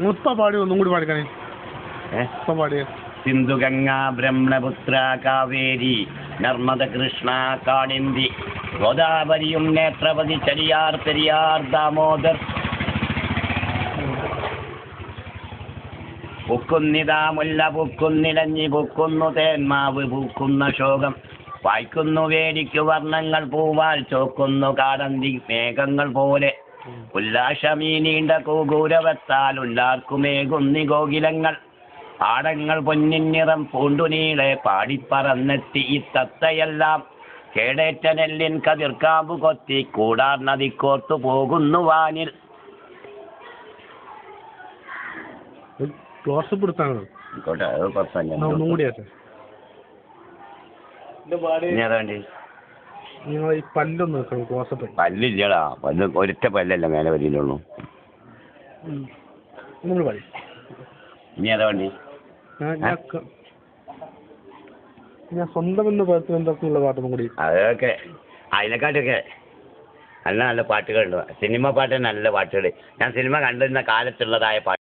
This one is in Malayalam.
മുത്ത പാടി ഒന്നും കൂടി പാടിക്കണേ. പാടിയ സിന്ധു ഗംഗ ബ്രഹ്മപുത്ര കാവേരി നർമ്മദ കൃഷ്ണ കാളിന്തി ഗോദാവരിയും നേത്രപതി ചരിയാർ പെരിയാർ ദാമോദർ പൂക്കുന്നിതാ മുല്ല പൂക്കുന്നിലഞ്ഞി പൂക്കുന്നു തേന്മാവ് പൂക്കുന്ന ശോകം വായിക്കുന്നു വേടിക്കു വർണ്ണങ്ങൾ പൂവാൽ ചോക്കുന്നു കാടന്തി മേഘങ്ങൾ പോലെ ഉല്ലാസമീ നീണ്ട കൂകൂരവത്താൽ ഉല്ലാർക്കുമേകുന്നി ഗോകുലങ്ങൾ പാടങ്ങൾ പൊന്നിൻ നിറം പൂണ്ടുനീളെ പാടിപ്പറന്നെത്തി ഈ തത്തയെല്ലാം കേടേറ്റ നെല്ലിൻ കതിർക്കാമ്പു കൊത്തി കൂടാർ നദിക്കോർത്തു പോകുന്നു വാനിൽ. പല്ലില്ലടാ, പല്ല് ഒരൊറ്റ പല്ലല്ല മേലെ വരില്ലുള്ളൂ. ഇനി ഏതാ വേണ്ടി? അതൊക്കെ അതിനെക്കാട്ടൊക്കെ നല്ല നല്ല പാട്ടുകളുണ്ട്. സിനിമ പാട്ട് നല്ല പാട്ടുകൾ. ഞാൻ സിനിമ കണ്ടിരുന്ന കാലത്തുള്ളതായ പാട്ട്